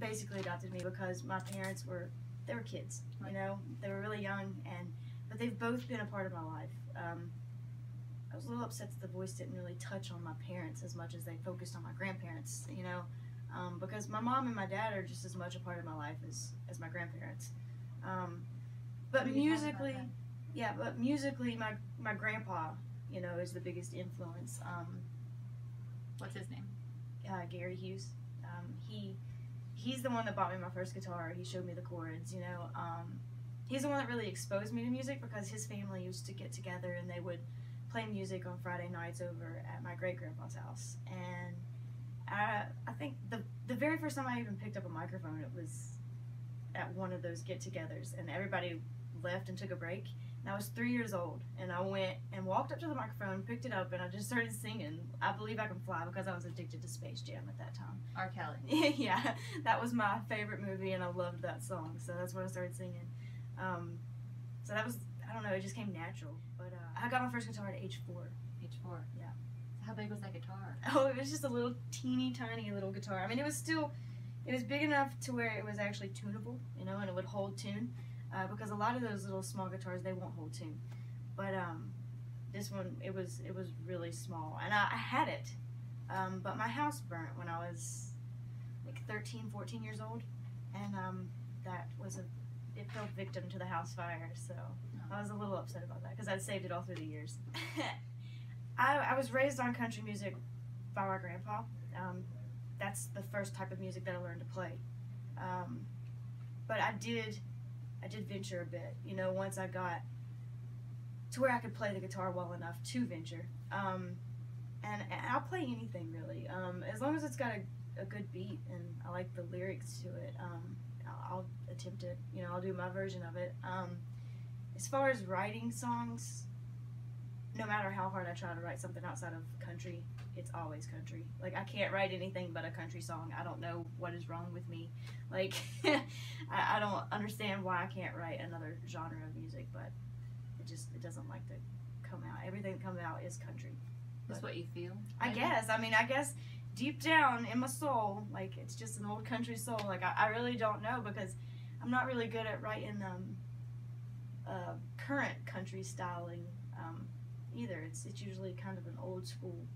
basically adopted me because my parents were kids, you know, they were really young, but they've both been a part of my life. I was a little upset that The Voice didn't really touch on my parents as much as they focused on my grandparents, you know, because my mom and my dad are just as much a part of my life as my grandparents. But musically, my grandpa, you know, is the biggest influence. What's his name? Gary Hughes. He's the one that bought me my first guitar. He showed me the chords, you know. He's the one that really exposed me to music because his family used to get together and they would play music on Friday nights over at my great-grandpa's house. And I think the very first time I even picked up a microphone, it was at one of those get-togethers, and everybody left and took a break. And I was 3 years old, and I went and walked up to the microphone, picked it up, and I just started singing I Believe I Can Fly because I was addicted to Space Jam at that time. R. Kelly. Yeah, that was my favorite movie, and I loved that song, so that's when I started singing. So that was, I don't know, it just came natural. But I got my first guitar at age 4. Age 4? Yeah. So how big was that guitar? Oh, it was just a little teeny tiny little guitar. I mean, it was big enough to where it was actually tunable, you know, and it would hold tune. Because a lot of those little small guitars, they won't hold tune. But this one, it was really small. And I had it, but my house burnt when I was like 13, 14 years old. And that was it fell victim to the house fire, so I was a little upset about that because I'd saved it all through the years. I was raised on country music by my grandpa. That's the first type of music that I learned to play. But I did venture a bit, you know, once I got to where I could play the guitar well enough to venture. And I'll play anything really, as long as it's got a good beat and I like the lyrics to it. I'll attempt it, you know, I'll do my version of it. As far as writing songs, no matter how hard I try to write something outside of country, it's always country. Like, I can't write anything but a country song. I don't know what is wrong with me. Like, I don't understand why I can't write another genre of music, but it doesn't like to come out. Everything that comes out is country. That's what you feel? I guess. I mean, I guess deep down in my soul, like, it's just an old country soul. Like, I really don't know because I'm not really good at writing current country styling either. It's usually kind of an old school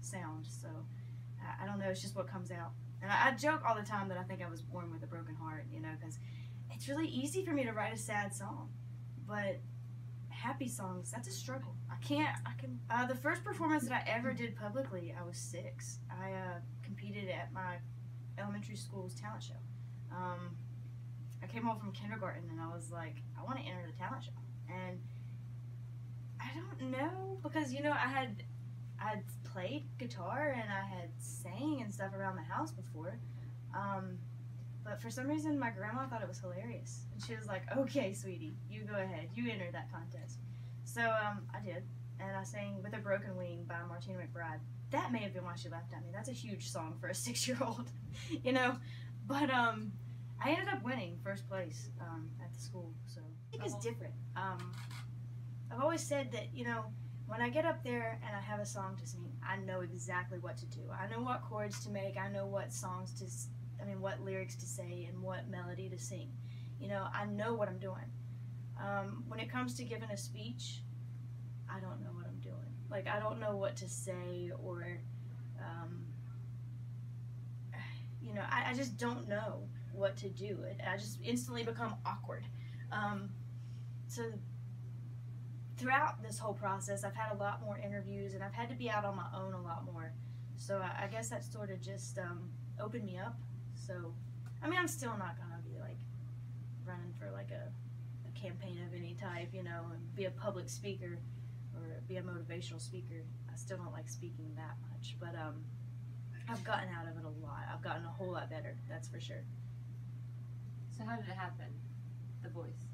sound, so I don't know, it's just what comes out. And I joke all the time that I think I was born with a broken heart, you know, because it's really easy for me to write a sad song, but happy songs, that's a struggle. The first performance that I ever did publicly, I was 6. I competed at my elementary school's talent show. I came home from kindergarten and I was like, I want to enter the talent show. And I don't know, because, you know, I'd played guitar and I had sang and stuff around the house before, but for some reason my grandma thought it was hilarious, and she was like, okay, sweetie, you go ahead, you enter that contest. So I did, and I sang With a Broken Wing by Martina McBride. That may have been why she laughed at me. That's a huge song for a 6-year-old, you know, but I ended up winning first place at the school, so I think it's different. I've always said that, you know, when I get up there and I have a song to sing, I know exactly what to do. I know what chords to make. I know what what lyrics to say and what melody to sing. You know, I know what I'm doing. When it comes to giving a speech, I don't know what I'm doing. Like, I don't know what to say, or, you know, I just don't know what to do. I just instantly become awkward. So throughout this whole process, I've had a lot more interviews, and I've had to be out on my own a lot more. So I guess that sort of just opened me up. So, I mean, I'm still not going to be, like, running for, like, a campaign of any type, you know, and be a public speaker or be a motivational speaker. I still don't like speaking that much, but I've gotten out of it a lot. I've gotten a whole lot better, that's for sure. So how did it happen, The Voice?